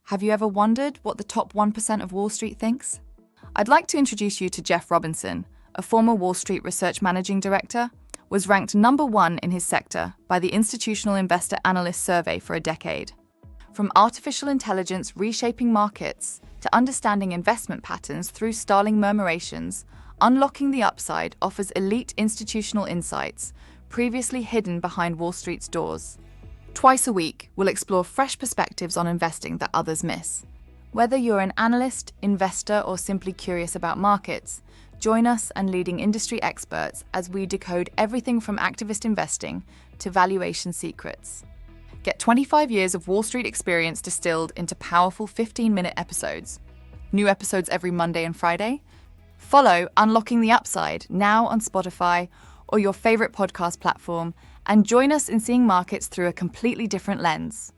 Have you ever wondered what the top 1% of Wall Street thinks? I'd like to introduce you to Geoff Robinson, a former Wall Street research managing director, was ranked number 1 in his sector by the Institutional Investor Analyst Survey for a decade. From artificial intelligence reshaping markets to understanding investment patterns through starling murmurations, Unlocking the Upside offers elite institutional insights previously hidden behind Wall Street's doors. Twice a week, we'll explore fresh perspectives on investing that others miss. Whether you're an analyst, investor, or simply curious about markets, join us and leading industry experts as we decode everything from activist investing to valuation secrets. Get 25 years of Wall Street experience distilled into powerful 15-minute episodes. New episodes every Monday and Friday. Follow Unlocking the Upside now on Spotify or your favorite podcast platform, and join us in seeing markets through a completely different lens.